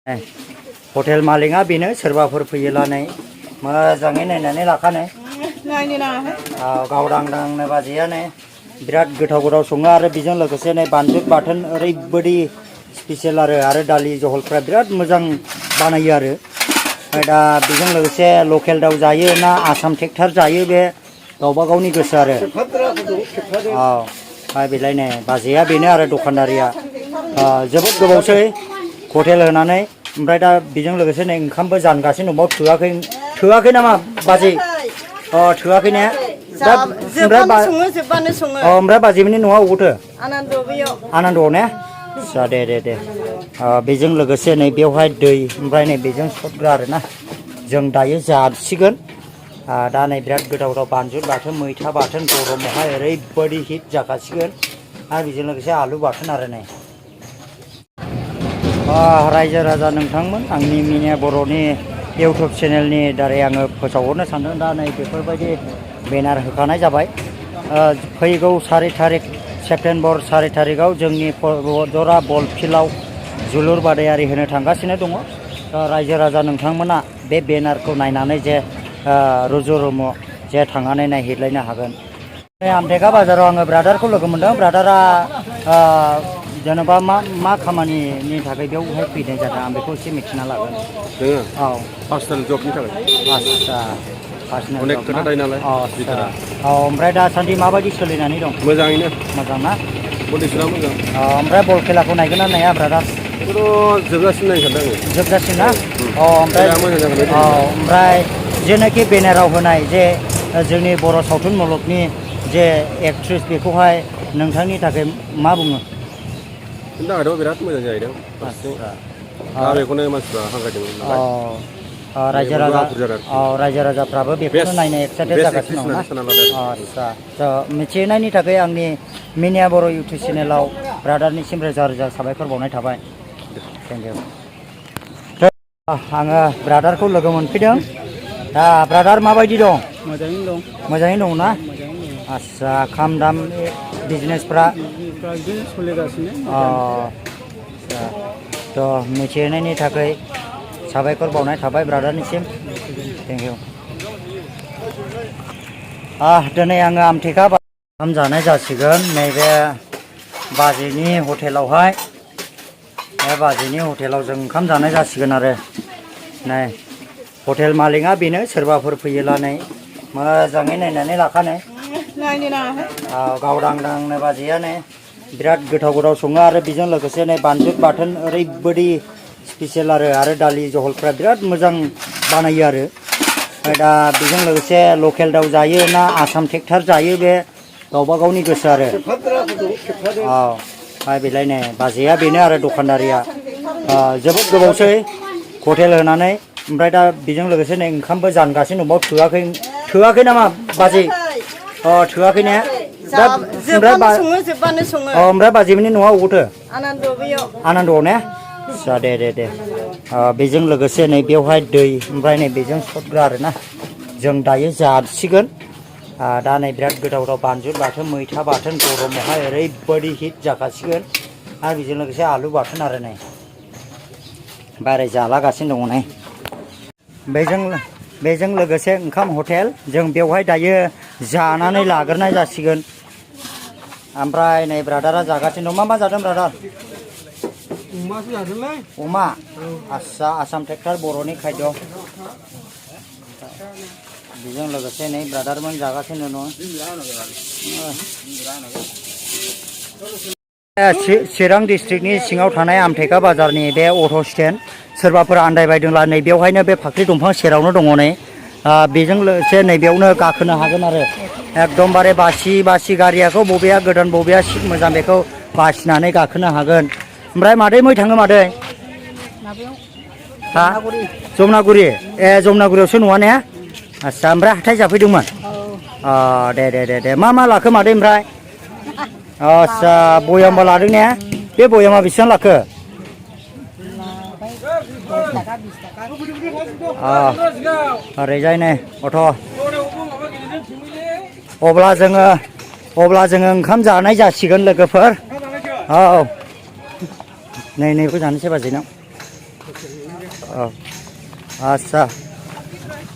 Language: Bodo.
हटेल मालिकआ बेनो सोरबाफोर फैयोला नै मोजाङै नायनानै लाखानो गावदांदांनो बाजैया नै बिराद गोथाव गोथाव सङो आरो बेजों लोगोसे नै बानलु बाथोन ओरैबायदि स्पेसियेल आरो दालि जहलफ्रा बिराद मोजां बानायो आरो दा बेजों लोगोसे लकेल दाउ जायो ना आसाम ट्रेक्टर जायो बे गावबा गावनि गोसो आरो बेलाय नै बाजैया बेनो आरो दखानदारिया जोबोद गोबावसै हटेल होनानै ओमफ्राय दा बेजों लोगोसे नै ओंखामबो जानगासिनो दंबावो थोआखै नामा बाजै थोआखै ने ओमफ्राय बाजैमोननि न'आ अबावथो आनन्दआव ने आदसा दे बेजों लोगोसे नै बेवहाय दै ओमफ्राय नै बेजों सटग्रा आरोना जों दायो जासिगोन दा नै बिराद गोथाव गोथाव बानलु बाथोन मैथा बाथोन गरमावहाय ओरैबायदि हिट जाखासिगोन आरो बेजों लोगोसे आलु बाथोन आरो नै रायजो राजा नोंथांमोन आंनि मिनिया बर'नि इउटुब चेनेलनि दारै आङो फोसावहरनो सानदों दा नै बेफोरबायदि बेनार होखानाय जाबाय फैगौ 4 थारिख सेप्तेम्बर 4 थारिखआव जोंनि जरा बल फिल्डआव जोलुर बादायारि होनो थांगासिनो दङ रायजो राजा नोंथांमोना बे बेनारखौ नायनानै जे रुजु रुमु जे थांनानै नायहैलायनो हागोन आमटेका बाजाराव आङो ब्रादारखौ लोगो मोनदों ब्रादारा जेनेबा मा खामानिनि थाखाय बेवहाय फैनाय जादों आं बेखौ एसे मिथिना लागोन जोङो पार्सनेल जबनि थाखाय आदसा पार्सनेल अनेक खोथा थायो नालाय ओमफ्राय दासान्दि माबायदि सोलिनानै दं मोजाङैनो मोजां ना कन्डिसना मोजां ओमफ्राय बल खेलाखौ नायगोन ना नाया ब्रादार जोबजासिम नायनो सानदों आङो जोबजासिम ना ओमफ्राय जेनाखि बेनाराव होनाय जे जोंनि बर' सावथुन मुलुगनि जे एक्ट्रेस बेखौहाय नोंथांनि थाखाय मा बुङो दाथ' बिराद मोजां जाहैदों बेखौनो मानसिफ्रा हांख्रायदोंमोन रायजो राजाफ्राबो बेखौनो नायनो एक्साइटेड जागासिनो दं आदसा मिथिनायनि थाखाय आंनि मिनिया बर' इउटुब चेनेलाव ब्रादारनिसिम रोजा रोजा साबायखर बावनाय थाबाय थेंक इउ आङो ब्रादारखौ लोगो मोनफैदों दा ब्रादार माबायदि दं मोजाङैनो दं ना आदसा खाम दाम बिजनेसफ्रा सोलिगासिनो थ' मिथिनायनि थाखाय साबायखर बावनाय थाबाय ब्रादारनिसिम थेंक इउ दिनै आङो आमटेका ओंखाम जानाय जासिगोन नैबे बाजैनि हटेलावहाय बे बाजैनि हटेलाव जों ओंखाम जानाय जासिगोन आरो नै हटेल मालिकआ बेनो सोरबाफोर फैयोला नै मोजाङै नायनानै लाखानो गावदांदांनो बाजैया नै बिराद गोथाव गोथाव सङो आरो बेजों लोगोसे नै बानलु बाथोन ओरैबायदि स्पेसियेल आरो दालि जहलफ्रा बिराद मोजां बानायो आरो दा बेजों लोगोसे लकेल दाउ जायो ना आसाम ट्रेक्टर जायो बे गावबा गावनि गोसो आरो बेलाय नै बाजैया बेनो आरो दखानदारिया जोबोद गोबावसै हटेल होनानै ओमफ्राय दा बेजों लोगोसे नै ओंखामबो जानगासिनो दंबावो थोआखै नामा बाजै थोआखै ने ओमफ्राय बाजैमोननि न'आ अबावथो आनन्दआव ने आदसा दे बेजों लोगोसे नै बेवहाय दै ओमफ्राय नै बेजों सटग्रा आरोना जों दायो जासिगोन दा नै बिराद गोथाव गोथाव बानलु बाथोन मैथा बाथोन गरमावहाय ओरैबायदि हिट जाखासिगोन आरो बेजों लोगोसे आलु बाथोन आरो नै बारै जालागासिनो दङ नै बेजों लोगोसे ओंखाम हटेल जों बेवहाय दायो जानानै लाग्रोनाय जासिगोन ओमफ्राय नै ब्रादारा जागासिनो दं मा जादों ब्रादार अमासो जादोंलै अमा आदसा आसाम ट्रेक्टर बर'नि खायद' बेजों लोगोसे नै ब्रादारमोन जागासिनो दं चिरां डिस्ट्रिक्टनि सिङाव थानाय आमटेका बाजारनि बे अट' स्टेन्ड सोरबाफोर आन्दायबायदोंब्ला नै बेवहायनो बे फाख्रि दंफां सेरावनो दङ नै बेजों लोगोसे नैबेयावनो गाखोनो हागोन आरो एकदमबारे बासि गारियाखौ बबेया गोदान बबेया सिट मोजां बेखौ बासिनानै गाखोनो हागोन ओमफ्राय मादै मै थाङो मादै जमनागुरि जमनागुरियावसो नङा ने आदसा ओमफ्राय हाथाय जाफैदोंमोन दे मा लाखो मादै ओमफ्राय आदसा बयामबा लादों ने बे बयामा बेसेबां लाखो ओरैजाय नै अट' अब्ला जोङो ओंखाम जानाय जासिगोन लोगोफोर नैबो जानोसै बाजैनाव औ आस्सा